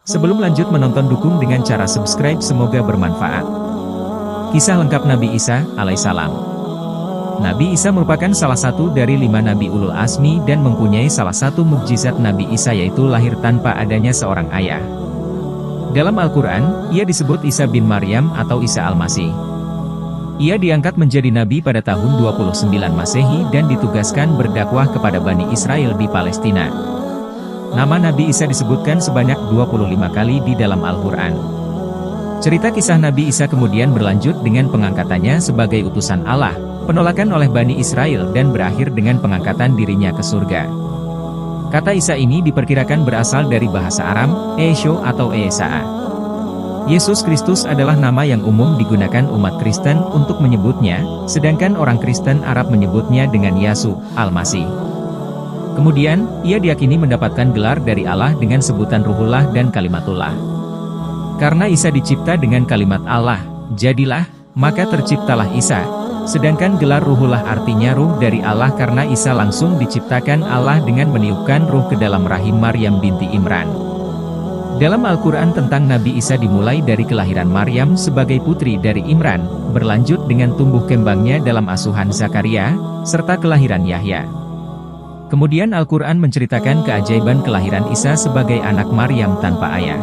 Sebelum lanjut menonton, dukung dengan cara subscribe, semoga bermanfaat. Kisah lengkap Nabi Isa, alaihissalam. Nabi Isa merupakan salah satu dari 5 Nabi Ulul Azmi dan mempunyai salah satu mukjizat Nabi Isa, yaitu lahir tanpa adanya seorang ayah. Dalam Al-Quran, ia disebut Isa bin Maryam atau Isa Al-Masih. Ia diangkat menjadi Nabi pada tahun 29 Masehi dan ditugaskan berdakwah kepada Bani Israel di Palestina. Nama Nabi Isa disebutkan sebanyak 25 kali di dalam Al-Quran. Cerita kisah Nabi Isa kemudian berlanjut dengan pengangkatannya sebagai utusan Allah, penolakan oleh Bani Israel, dan berakhir dengan pengangkatan dirinya ke surga. Kata Isa ini diperkirakan berasal dari bahasa Aram, Esho atau Esa'a. Yesus Kristus adalah nama yang umum digunakan umat Kristen untuk menyebutnya, sedangkan orang Kristen Arab menyebutnya dengan Yasu, Al-Masih. Kemudian, ia diyakini mendapatkan gelar dari Allah dengan sebutan Ruhullah dan Kalimatullah. Karena Isa dicipta dengan kalimat Allah, jadilah, maka terciptalah Isa. Sedangkan gelar Ruhullah artinya ruh dari Allah karena Isa langsung diciptakan Allah dengan meniupkan ruh ke dalam rahim Maryam binti Imran. Dalam Al-Quran tentang Nabi Isa dimulai dari kelahiran Maryam sebagai putri dari Imran, berlanjut dengan tumbuh kembangnya dalam asuhan Zakaria, serta kelahiran Yahya. Kemudian Al-Quran menceritakan keajaiban kelahiran Isa sebagai anak Maryam tanpa ayah.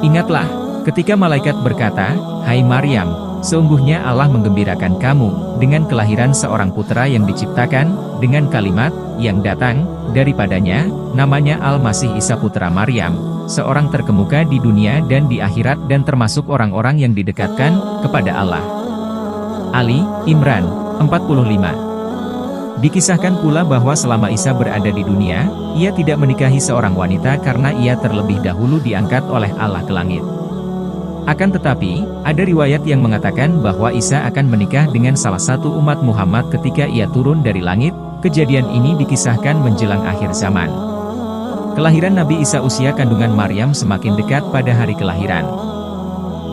Ingatlah, ketika malaikat berkata, "Hai Maryam, sesungguhnya Allah menggembirakan kamu dengan kelahiran seorang putra yang diciptakan dengan kalimat yang datang daripadanya, namanya Al-Masih Isa putra Maryam, seorang terkemuka di dunia dan di akhirat dan termasuk orang-orang yang didekatkan kepada Allah." Ali Imran 45. Dikisahkan pula bahwa selama Isa berada di dunia, ia tidak menikahi seorang wanita karena ia terlebih dahulu diangkat oleh Allah ke langit. Akan tetapi, ada riwayat yang mengatakan bahwa Isa akan menikah dengan salah satu umat Muhammad ketika ia turun dari langit. Kejadian ini dikisahkan menjelang akhir zaman. Kelahiran Nabi Isa. Usia kandungan Maryam semakin dekat pada hari kelahiran.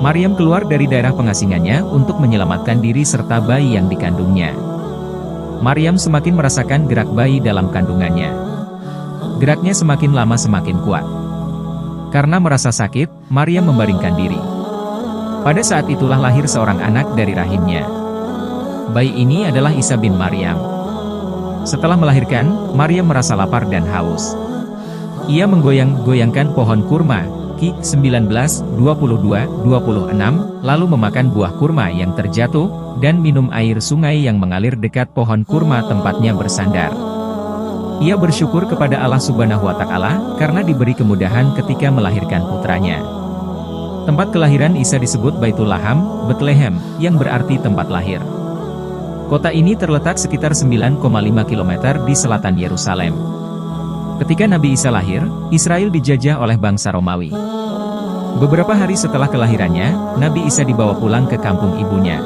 Maryam keluar dari daerah pengasingannya untuk menyelamatkan diri serta bayi yang dikandungnya. Maryam semakin merasakan gerak bayi dalam kandungannya. Geraknya semakin lama semakin kuat. Karena merasa sakit, Maryam membaringkan diri. Pada saat itulah lahir seorang anak dari rahimnya. Bayi ini adalah Isa bin Maryam. Setelah melahirkan, Maryam merasa lapar dan haus. Ia menggoyang-goyangkan pohon kurma, Ki 19:22-26, lalu memakan buah kurma yang terjatuh, dan minum air sungai yang mengalir dekat pohon kurma tempatnya bersandar. Ia bersyukur kepada Allah Subhanahu wa Ta'ala, karena diberi kemudahan ketika melahirkan putranya. Tempat kelahiran Isa disebut Baitul Laham, Bethlehem, yang berarti tempat lahir. Kota ini terletak sekitar 9,5 km di selatan Yerusalem. Ketika Nabi Isa lahir, Israel dijajah oleh bangsa Romawi. Beberapa hari setelah kelahirannya, Nabi Isa dibawa pulang ke kampung ibunya.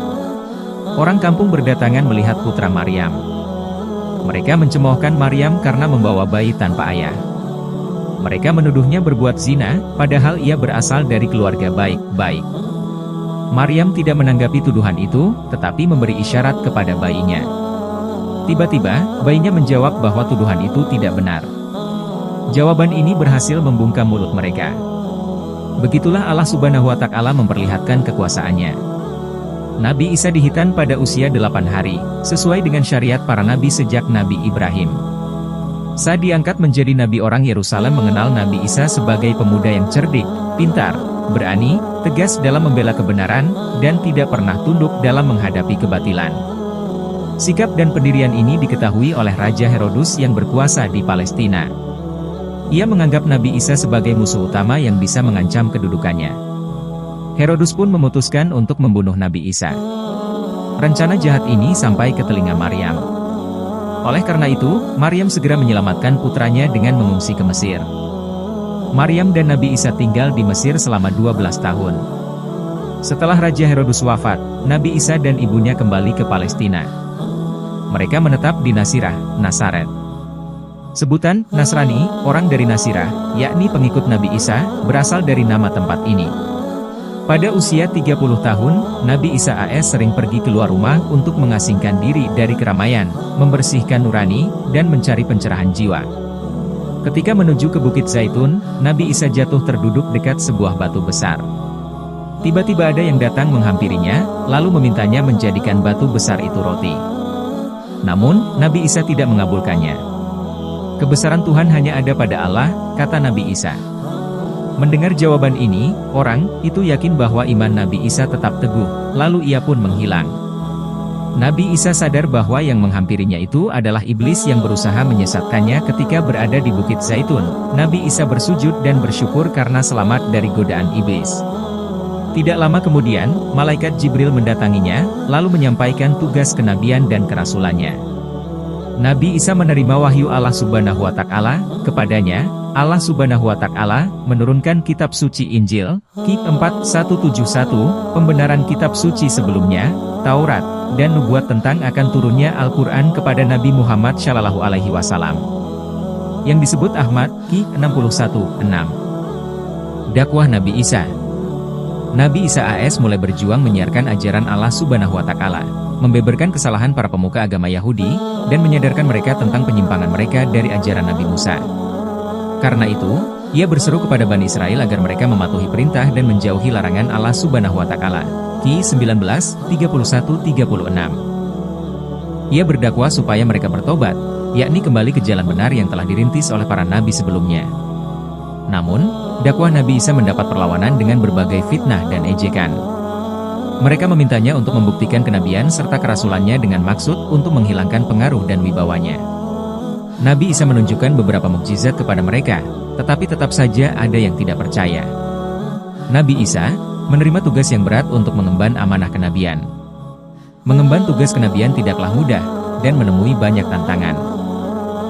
Orang kampung berdatangan melihat putra Maryam. Mereka mencemoohkan Maryam karena membawa bayi tanpa ayah. Mereka menuduhnya berbuat zina, padahal ia berasal dari keluarga baik-baik. Maryam tidak menanggapi tuduhan itu, tetapi memberi isyarat kepada bayinya. Tiba-tiba, bayinya menjawab bahwa tuduhan itu tidak benar. Jawaban ini berhasil membungkam mulut mereka. Begitulah Allah Subhanahu wa Ta'ala memperlihatkan kekuasaannya. Nabi Isa dihitan pada usia 8 hari, sesuai dengan syariat para nabi sejak Nabi Ibrahim. Saat diangkat menjadi nabi, orang Yerusalem mengenal Nabi Isa sebagai pemuda yang cerdik, pintar, berani, tegas dalam membela kebenaran, dan tidak pernah tunduk dalam menghadapi kebatilan. Sikap dan pendirian ini diketahui oleh Raja Herodus yang berkuasa di Palestina. Ia menganggap Nabi Isa sebagai musuh utama yang bisa mengancam kedudukannya. Herodus pun memutuskan untuk membunuh Nabi Isa. Rencana jahat ini sampai ke telinga Maryam. Oleh karena itu, Maryam segera menyelamatkan putranya dengan mengungsi ke Mesir. Maryam dan Nabi Isa tinggal di Mesir selama 12 tahun. Setelah Raja Herodus wafat, Nabi Isa dan ibunya kembali ke Palestina. Mereka menetap di Nasirah, Nazaret. Sebutan Nasrani, orang dari Nasirah, yakni pengikut Nabi Isa, berasal dari nama tempat ini. Pada usia 30 tahun, Nabi Isa AS sering pergi keluar rumah untuk mengasingkan diri dari keramaian, membersihkan nurani, dan mencari pencerahan jiwa. Ketika menuju ke Bukit Zaitun, Nabi Isa jatuh terduduk dekat sebuah batu besar. Tiba-tiba ada yang datang menghampirinya, lalu memintanya menjadikan batu besar itu roti. Namun, Nabi Isa tidak mengabulkannya. Kebesaran Tuhan hanya ada pada Allah, kata Nabi Isa. Mendengar jawaban ini, orang itu yakin bahwa iman Nabi Isa tetap teguh, lalu ia pun menghilang. Nabi Isa sadar bahwa yang menghampirinya itu adalah iblis yang berusaha menyesatkannya ketika berada di Bukit Zaitun. Nabi Isa bersujud dan bersyukur karena selamat dari godaan iblis. Tidak lama kemudian, malaikat Jibril mendatanginya, lalu menyampaikan tugas kenabian dan kerasulannya. Nabi Isa menerima wahyu Allah Subhanahu wa Ta'ala, kepadanya, Allah Subhanahu wa Ta'ala menurunkan kitab suci Injil, Ki 4171, pembenaran kitab suci sebelumnya, Taurat, dan nubuat tentang akan turunnya Al-Quran kepada Nabi Muhammad Shallallahu Alaihi Wasallam. Yang disebut Ahmad, Ki 61:6. Dakwah Nabi Isa. Nabi Isa AS mulai berjuang menyiarkan ajaran Allah Subhanahu wa Ta'ala, membeberkan kesalahan para pemuka agama Yahudi, dan menyadarkan mereka tentang penyimpangan mereka dari ajaran Nabi Musa. Karena itu, ia berseru kepada Bani Israel agar mereka mematuhi perintah dan menjauhi larangan Allah Subhanahu wa Ta'ala. Ki 19:31-36. Ia berdakwah supaya mereka bertobat, yakni kembali ke jalan benar yang telah dirintis oleh para nabi sebelumnya. Namun, dakwah Nabi Isa mendapat perlawanan dengan berbagai fitnah dan ejekan. Mereka memintanya untuk membuktikan kenabian serta kerasulannya dengan maksud untuk menghilangkan pengaruh dan wibawanya. Nabi Isa menunjukkan beberapa mukjizat kepada mereka, tetapi tetap saja ada yang tidak percaya. Nabi Isa menerima tugas yang berat untuk mengemban amanah kenabian. Mengemban tugas kenabian tidaklah mudah, dan menemui banyak tantangan.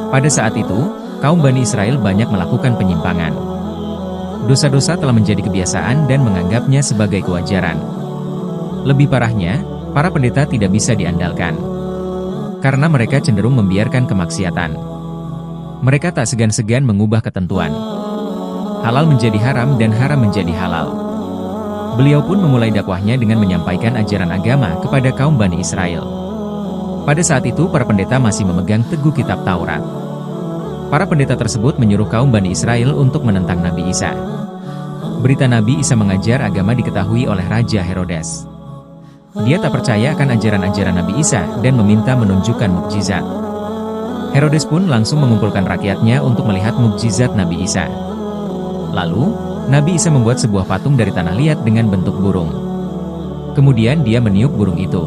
Pada saat itu, kaum Bani Israel banyak melakukan penyimpangan. Dosa-dosa telah menjadi kebiasaan dan menganggapnya sebagai kewajaran. Lebih parahnya, para pendeta tidak bisa diandalkan. Karena mereka cenderung membiarkan kemaksiatan. Mereka tak segan-segan mengubah ketentuan. Halal menjadi haram dan haram menjadi halal. Beliau pun memulai dakwahnya dengan menyampaikan ajaran agama kepada kaum Bani Israel. Pada saat itu para pendeta masih memegang teguh kitab Taurat. Para pendeta tersebut menyuruh kaum Bani Israel untuk menentang Nabi Isa. Berita Nabi Isa mengajar agama diketahui oleh Raja Herodes. Dia tak percaya akan ajaran-ajaran Nabi Isa dan meminta menunjukkan mukjizat. Herodes pun langsung mengumpulkan rakyatnya untuk melihat mukjizat Nabi Isa. Lalu, Nabi Isa membuat sebuah patung dari tanah liat dengan bentuk burung. Kemudian dia meniup burung itu.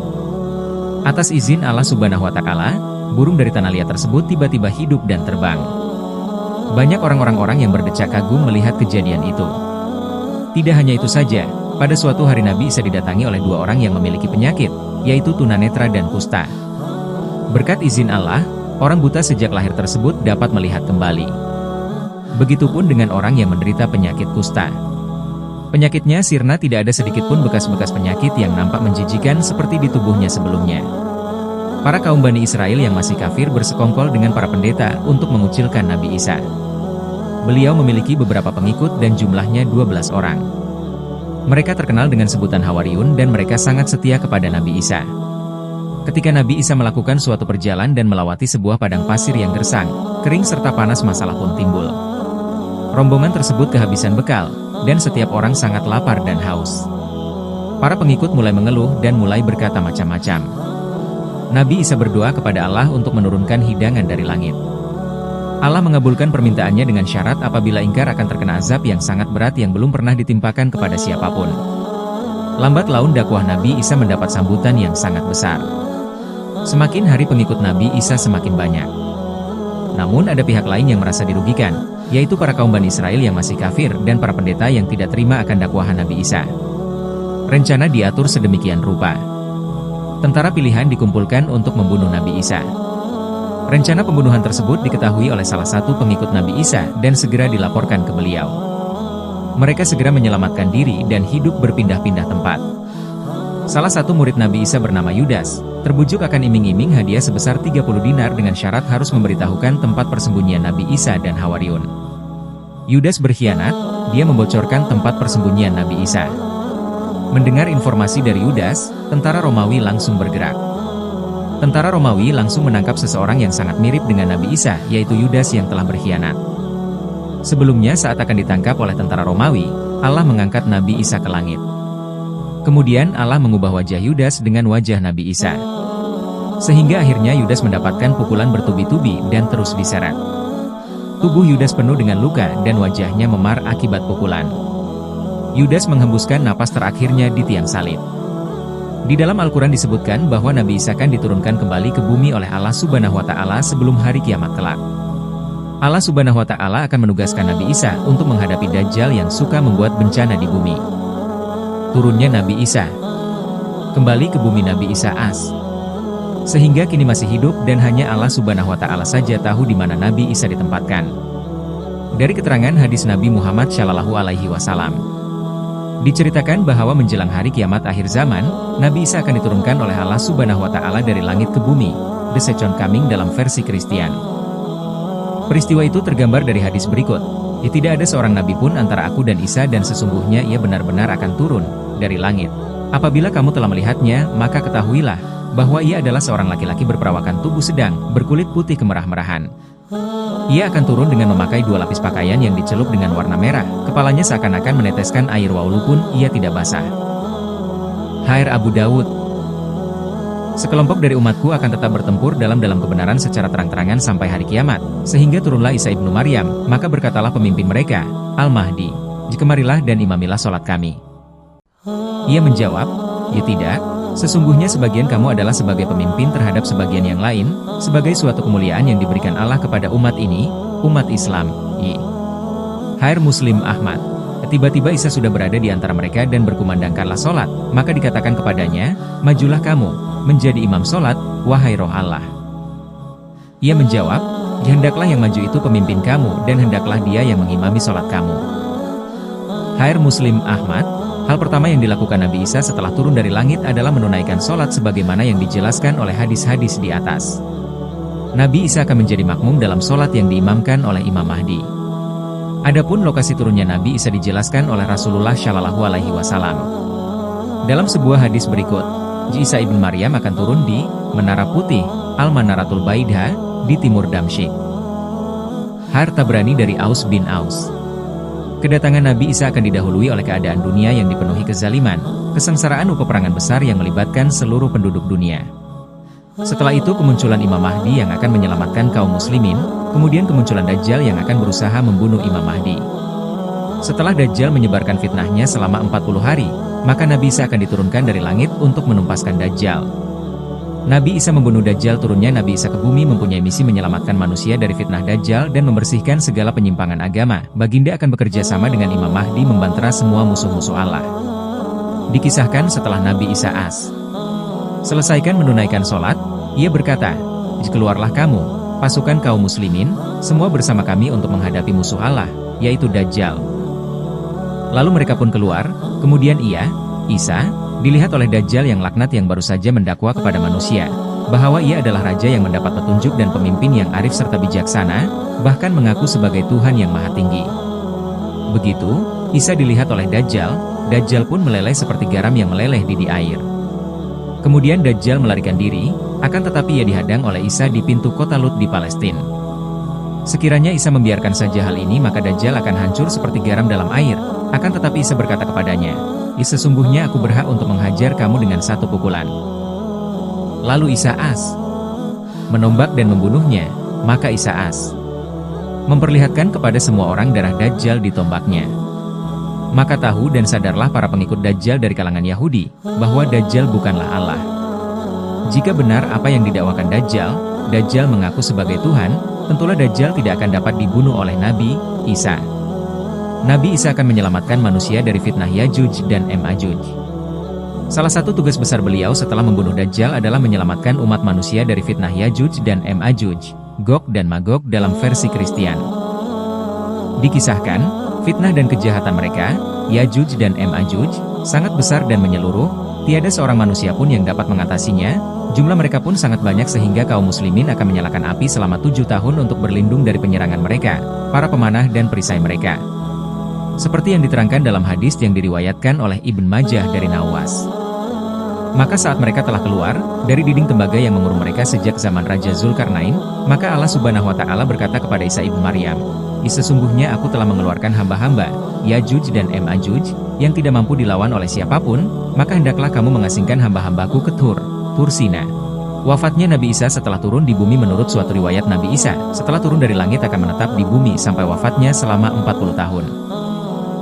Atas izin Allah Subhanahu wa Ta'ala, burung dari tanah liat tersebut tiba-tiba hidup dan terbang. Banyak orang-orang yang berdecak kagum melihat kejadian itu. Tidak hanya itu saja, pada suatu hari Nabi Isa didatangi oleh dua orang yang memiliki penyakit, yaitu tunanetra dan kusta. Berkat izin Allah, orang buta sejak lahir tersebut dapat melihat kembali. Begitupun dengan orang yang menderita penyakit kusta. Penyakitnya sirna, tidak ada sedikitpun bekas-bekas penyakit yang nampak menjijikan seperti di tubuhnya sebelumnya. Para kaum Bani Israel yang masih kafir bersekongkol dengan para pendeta untuk mengucilkan Nabi Isa. Beliau memiliki beberapa pengikut dan jumlahnya 12 orang. Mereka terkenal dengan sebutan Hawariyun dan mereka sangat setia kepada Nabi Isa. Ketika Nabi Isa melakukan suatu perjalanan dan melewati sebuah padang pasir yang gersang, kering serta panas, masalah pun timbul. Rombongan tersebut kehabisan bekal, dan setiap orang sangat lapar dan haus. Para pengikut mulai mengeluh dan mulai berkata macam-macam. Nabi Isa berdoa kepada Allah untuk menurunkan hidangan dari langit. Allah mengabulkan permintaannya dengan syarat apabila ingkar akan terkena azab yang sangat berat yang belum pernah ditimpakan kepada siapapun. Lambat laun dakwah Nabi Isa mendapat sambutan yang sangat besar. Semakin hari pengikut Nabi Isa semakin banyak. Namun ada pihak lain yang merasa dirugikan, yaitu para kaum Bani Israel yang masih kafir dan para pendeta yang tidak terima akan dakwahan Nabi Isa. Rencana diatur sedemikian rupa. Tentara pilihan dikumpulkan untuk membunuh Nabi Isa. Rencana pembunuhan tersebut diketahui oleh salah satu pengikut Nabi Isa dan segera dilaporkan ke beliau. Mereka segera menyelamatkan diri dan hidup berpindah-pindah tempat. Salah satu murid Nabi Isa bernama Yudas, terbujuk akan iming-iming hadiah sebesar 30 dinar dengan syarat harus memberitahukan tempat persembunyian Nabi Isa dan Hawariyun. Yudas berkhianat, dia membocorkan tempat persembunyian Nabi Isa. Mendengar informasi dari Yudas, tentara Romawi langsung bergerak. Tentara Romawi langsung menangkap seseorang yang sangat mirip dengan Nabi Isa, yaitu Yudas yang telah berkhianat. Sebelumnya saat akan ditangkap oleh tentara Romawi, Allah mengangkat Nabi Isa ke langit. Kemudian Allah mengubah wajah Yudas dengan wajah Nabi Isa. Sehingga akhirnya Yudas mendapatkan pukulan bertubi-tubi dan terus diseret. Tubuh Yudas penuh dengan luka dan wajahnya memar akibat pukulan. Yudas menghembuskan napas terakhirnya di tiang salib. Di dalam Al-Quran disebutkan bahwa Nabi Isa akan diturunkan kembali ke bumi oleh Allah Subhanahu wa Ta'ala sebelum hari kiamat kelak. Allah Subhanahu wa Ta'ala akan menugaskan Nabi Isa untuk menghadapi Dajjal yang suka membuat bencana di bumi. Turunnya Nabi Isa. Kembali ke bumi Nabi Isa as. Sehingga kini masih hidup dan hanya Allah Subhanahu wa Ta'ala saja tahu di mana Nabi Isa ditempatkan. Dari keterangan hadis Nabi Muhammad Shallallahu Alaihi Wasallam, diceritakan bahwa menjelang hari kiamat akhir zaman, Nabi Isa akan diturunkan oleh Allah Subhanahu wa Ta'ala dari langit ke bumi, the second coming dalam versi Kristen. Peristiwa itu tergambar dari hadis berikut, tidak ada seorang nabi pun antara aku dan Isa dan sesungguhnya ia benar-benar akan turun dari langit. Apabila kamu telah melihatnya, maka ketahuilah bahwa ia adalah seorang laki-laki berperawakan tubuh sedang, berkulit putih kemerah-merahan. Ia akan turun dengan memakai 2 lapis pakaian yang dicelup dengan warna merah, kepalanya seakan-akan meneteskan air walaupun ia tidak basah. Hair Abu Dawud. Sekelompok dari umatku akan tetap bertempur dalam kebenaran secara terang-terangan sampai hari kiamat, sehingga turunlah Isa ibnu Maryam, maka berkatalah pemimpin mereka, Al-Mahdi, jikemarilah dan imamilah sholat kami. Ia menjawab, ya tidak, sesungguhnya sebagian kamu adalah sebagai pemimpin terhadap sebagian yang lain, sebagai suatu kemuliaan yang diberikan Allah kepada umat ini, umat Islam. Hair Muslim Ahmad. Tiba-tiba Isa sudah berada di antara mereka dan berkumandangkanlah sholat, maka dikatakan kepadanya, majulah kamu, menjadi imam sholat, wahai roh Allah. Ia menjawab, hendaklah yang maju itu pemimpin kamu dan hendaklah dia yang mengimami sholat kamu. Hair Muslim Ahmad. Hal pertama yang dilakukan Nabi Isa setelah turun dari langit adalah menunaikan sholat sebagaimana yang dijelaskan oleh hadis-hadis di atas. Nabi Isa akan menjadi makmum dalam sholat yang diimamkan oleh Imam Mahdi. Adapun lokasi turunnya Nabi Isa dijelaskan oleh Rasulullah Shallallahu Alaihi Wasallam. Dalam sebuah hadis berikut, Isa ibn Maryam akan turun di Menara Putih, Al-Manaratul Baidha, di timur Damsyik. Har Tabrani dari Aus bin Aus. Kedatangan Nabi Isa akan didahului oleh keadaan dunia yang dipenuhi kezaliman, kesengsaraan peperangan besar yang melibatkan seluruh penduduk dunia. Setelah itu kemunculan Imam Mahdi yang akan menyelamatkan kaum muslimin, kemudian kemunculan Dajjal yang akan berusaha membunuh Imam Mahdi. Setelah Dajjal menyebarkan fitnahnya selama 40 hari, maka Nabi Isa akan diturunkan dari langit untuk menumpaskan Dajjal. Nabi Isa membunuh Dajjal. Turunnya Nabi Isa ke bumi mempunyai misi menyelamatkan manusia dari fitnah Dajjal dan membersihkan segala penyimpangan agama. Baginda akan bekerja sama dengan Imam Mahdi membantera semua musuh-musuh Allah. Dikisahkan setelah Nabi Isa selesaikan menunaikan sholat, ia berkata, keluarlah kamu, pasukan kaum muslimin, semua bersama kami untuk menghadapi musuh Allah, yaitu Dajjal. Lalu mereka pun keluar, kemudian Isa, dilihat oleh Dajjal yang laknat yang baru saja mendakwa kepada manusia, bahwa ia adalah raja yang mendapat petunjuk dan pemimpin yang arif serta bijaksana, bahkan mengaku sebagai Tuhan yang maha tinggi. Begitu, Isa dilihat oleh Dajjal, Dajjal pun meleleh seperti garam yang meleleh di air. Kemudian Dajjal melarikan diri, akan tetapi ia dihadang oleh Isa di pintu kota Lut di Palestina. Sekiranya Isa membiarkan saja hal ini maka Dajjal akan hancur seperti garam dalam air, akan tetapi Isa berkata kepadanya, sesungguhnya aku berhak untuk menghajar kamu dengan satu pukulan. Lalu Isa menombak dan membunuhnya, maka Isa memperlihatkan kepada semua orang darah Dajjal di tombaknya. Maka tahu dan sadarlah para pengikut Dajjal dari kalangan Yahudi, bahwa Dajjal bukanlah Allah. Jika benar apa yang didakwakan Dajjal, Dajjal mengaku sebagai Tuhan, tentulah Dajjal tidak akan dapat dibunuh oleh Nabi Isa. Nabi Isa akan menyelamatkan manusia dari fitnah Yajuj dan Majuj. Salah satu tugas besar beliau setelah membunuh Dajjal adalah menyelamatkan umat manusia dari fitnah Yajuj dan Majuj, Gog dan Magog dalam versi Kristen. Dikisahkan, fitnah dan kejahatan mereka, Yajuj dan Majuj, sangat besar dan menyeluruh, tiada seorang manusia pun yang dapat mengatasinya, jumlah mereka pun sangat banyak sehingga kaum muslimin akan menyalakan api selama 7 tahun untuk berlindung dari penyerangan mereka, para pemanah dan perisai mereka. Seperti yang diterangkan dalam hadis yang diriwayatkan oleh Ibn Majah dari Nawas. Maka saat mereka telah keluar dari dinding tembaga yang mengurung mereka sejak zaman Raja Zulkarnain, maka Allah Subhanahu wa Ta'ala berkata kepada Isa ibnu Maryam, "Sesungguhnya aku telah mengeluarkan hamba-hamba, Yajuj dan Majuj, yang tidak mampu dilawan oleh siapapun, maka hendaklah kamu mengasingkan hamba-hambaku ke Tur Sina." Wafatnya Nabi Isa setelah turun di bumi menurut suatu riwayat Nabi Isa, setelah turun dari langit akan menetap di bumi sampai wafatnya selama 40 tahun.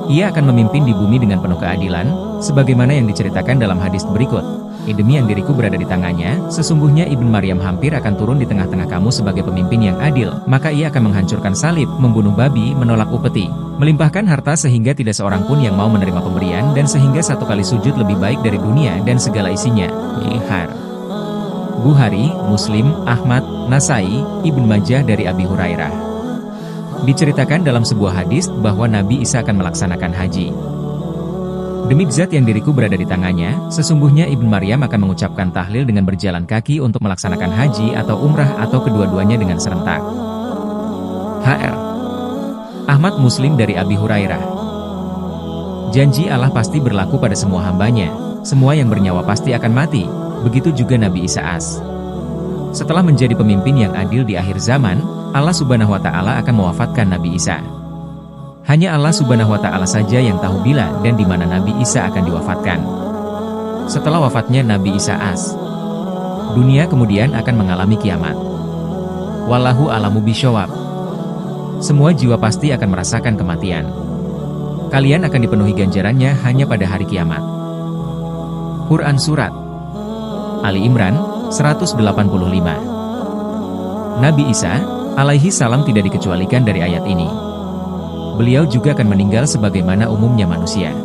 Ia akan memimpin di bumi dengan penuh keadilan, sebagaimana yang diceritakan dalam hadis berikut. Demi yang diriku berada di tangannya, sesungguhnya Ibnu Maryam hampir akan turun di tengah-tengah kamu sebagai pemimpin yang adil, maka ia akan menghancurkan salib, membunuh babi, menolak upeti, melimpahkan harta sehingga tidak seorang pun yang mau menerima pemberian dan sehingga satu kali sujud lebih baik dari dunia dan segala isinya. Bukhari, Muslim, Ahmad, Nasai, Ibnu Majah dari Abi Hurairah. Diceritakan dalam sebuah hadis bahwa Nabi Isa akan melaksanakan haji. Demi zat yang diriku berada di tangannya, sesungguhnya Ibnu Maryam akan mengucapkan tahlil dengan berjalan kaki untuk melaksanakan haji atau umrah atau kedua-duanya dengan serentak. Hr. Ahmad Muslim dari Abi Hurairah. Janji Allah pasti berlaku pada semua hambanya, semua yang bernyawa pasti akan mati, begitu juga Nabi Isa as. Setelah menjadi pemimpin yang adil di akhir zaman, Allah Subhanahu wa Ta'ala akan mewafatkan Nabi Isa. Hanya Allah Subhanahu wa Ta'ala saja yang tahu bila dan di mana Nabi Isa akan diwafatkan. Setelah wafatnya Nabi Isa as, dunia kemudian akan mengalami kiamat. Wallahu a'lamu bishawab. Semua jiwa pasti akan merasakan kematian. Kalian akan dipenuhi ganjarannya hanya pada hari kiamat. Quran Surat Ali Imran 185. Nabi Isa alaihi salam tidak dikecualikan dari ayat ini. Beliau juga akan meninggal sebagaimana umumnya manusia.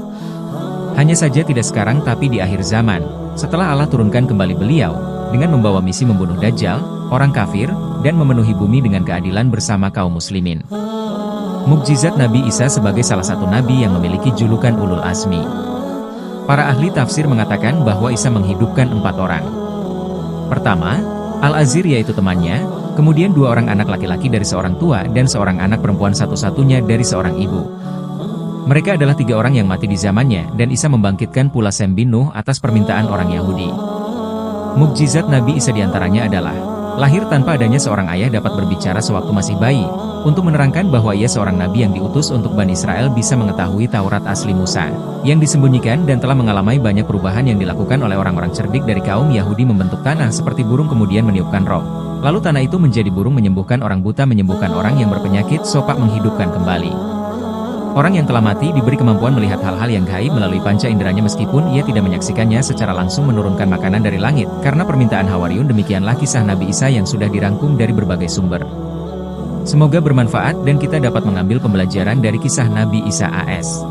Hanya saja tidak sekarang tapi di akhir zaman, setelah Allah turunkan kembali beliau, dengan membawa misi membunuh Dajjal, orang kafir, dan memenuhi bumi dengan keadilan bersama kaum muslimin. Mukjizat Nabi Isa sebagai salah satu nabi yang memiliki julukan Ulul Azmi. Para ahli tafsir mengatakan bahwa Isa menghidupkan 4 orang. Pertama, Al-Azir yaitu temannya, kemudian 2 orang anak laki-laki dari seorang tua dan seorang anak perempuan satu-satunya dari seorang ibu. Mereka adalah 3 orang yang mati di zamannya dan Isa membangkitkan pula Sem bin Nuh atas permintaan orang Yahudi. Mukjizat Nabi Isa diantaranya adalah lahir tanpa adanya seorang ayah dapat berbicara sewaktu masih bayi, untuk menerangkan bahwa ia seorang nabi yang diutus untuk Bani Israel bisa mengetahui Taurat asli Musa, yang disembunyikan dan telah mengalami banyak perubahan yang dilakukan oleh orang-orang cerdik dari kaum Yahudi membentuk tanah seperti burung kemudian meniupkan roh. Lalu tanah itu menjadi burung menyembuhkan orang buta menyembuhkan orang yang berpenyakit sopak menghidupkan kembali. Orang yang telah mati diberi kemampuan melihat hal-hal yang gaib melalui panca inderanya meskipun ia tidak menyaksikannya secara langsung menurunkan makanan dari langit. Karena permintaan Hawariun demikianlah kisah Nabi Isa yang sudah dirangkum dari berbagai sumber. Semoga bermanfaat dan kita dapat mengambil pembelajaran dari kisah Nabi Isa AS.